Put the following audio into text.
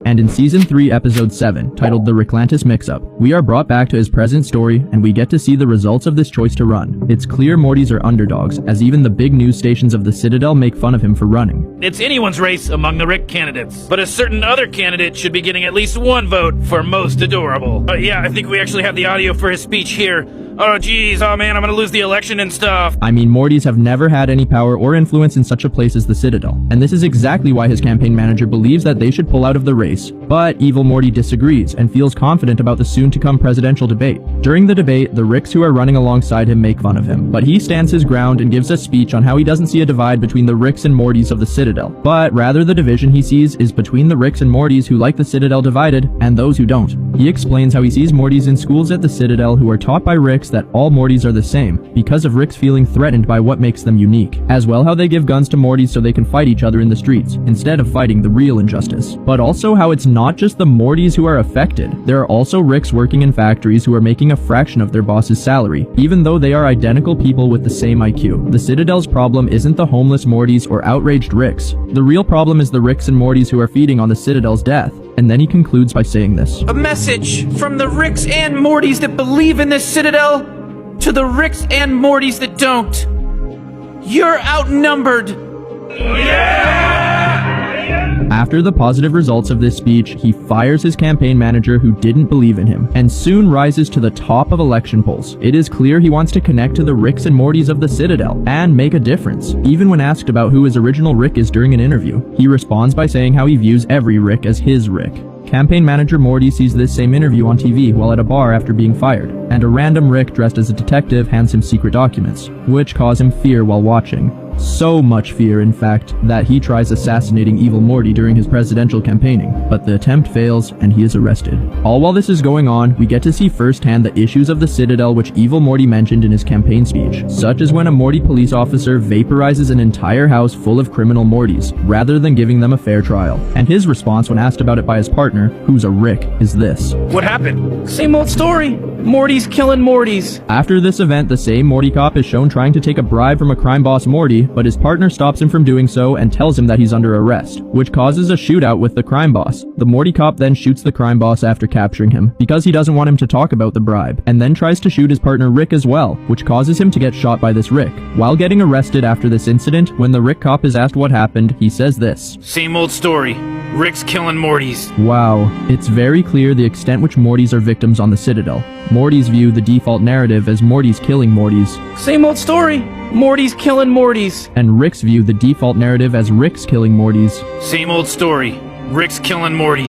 And in Season 3, Episode 7, titled The Ricklantis Mix-Up, we are brought back to his present story, and we get to see the results of this choice to run. It's clear Mortys are underdogs, as even the big news stations of the Citadel make fun of him for running. It's anyone's race among the Rick candidates, but a certain other candidate should be getting at least one vote for most adorable. Yeah, I think we actually have the audio for his speech here. Oh geez, oh man, I'm gonna lose the election and stuff. I mean, Mortys have never had any power or influence in such a place as the Citadel, and this is exactly why his campaign manager believes that they should pull out of the race. But evil Morty disagrees and feels confident about the soon-to-come presidential debate. During the debate, the Ricks who are running alongside him make fun of him, but he stands his ground and gives a speech on how he doesn't see a divide between the Ricks and Mortys of the Citadel, but rather the division he sees is between the Ricks and Mortys who like the Citadel divided and those who don't. He explains how he sees Mortys in schools at the Citadel who are taught by Ricks that all Mortys are the same, because of Ricks feeling threatened by what makes them unique. As well, how they give guns to Mortys so they can fight each other in the streets, instead of fighting the real injustice. But also how it's not just the Mortys who are affected. There are also Ricks working in factories who are making a fraction of their boss's salary, even though they are identical people with the same IQ. The Citadel's problem isn't the homeless Mortys or outraged Ricks. The real problem is the Ricks and Mortys who are feeding on the Citadel's death. And then he concludes by saying this. A message from the Ricks and Mortys that believe in this Citadel to the Ricks and Mortys that don't. You're outnumbered. After the positive results of this speech, he fires his campaign manager who didn't believe in him, and soon rises to the top of election polls. It is clear he wants to connect to the Ricks and Mortys of the Citadel, and make a difference. Even when asked about who his original Rick is during an interview, he responds by saying how he views every Rick as his Rick. Campaign manager Morty sees this same interview on TV while at a bar after being fired, and a random Rick dressed as a detective hands him secret documents, which cause him fear while watching. So much fear, in fact, that he tries assassinating evil Morty during his presidential campaigning, but the attempt fails and he is arrested. All while this is going on, we get to see firsthand the issues of the Citadel which evil Morty mentioned in his campaign speech, such as when a Morty police officer vaporizes an entire house full of criminal Mortys, rather than giving them a fair trial. And his response when asked about it by his partner, who's a Rick, is this. What happened? Same old story. Morty's killing Mortys. After this event, the same Morty cop is shown trying to take a bribe from a crime boss Morty, but his partner stops him from doing so and tells him that he's under arrest, which causes a shootout with the crime boss. The Morty cop then shoots the crime boss after capturing him, because he doesn't want him to talk about the bribe, and then tries to shoot his partner Rick as well, which causes him to get shot by this Rick. While getting arrested after this incident, when the Rick cop is asked what happened, he says this. Same old story. Rick's killing Mortys. Wow, it's very clear the extent which Mortys are victims on the Citadel. Mortys view the default narrative as Mortys killing Mortys. Same old story. Morty's killing Mortys. And Ricks view the default narrative as Ricks killing Mortys. Same old story. Rick's killing Morty.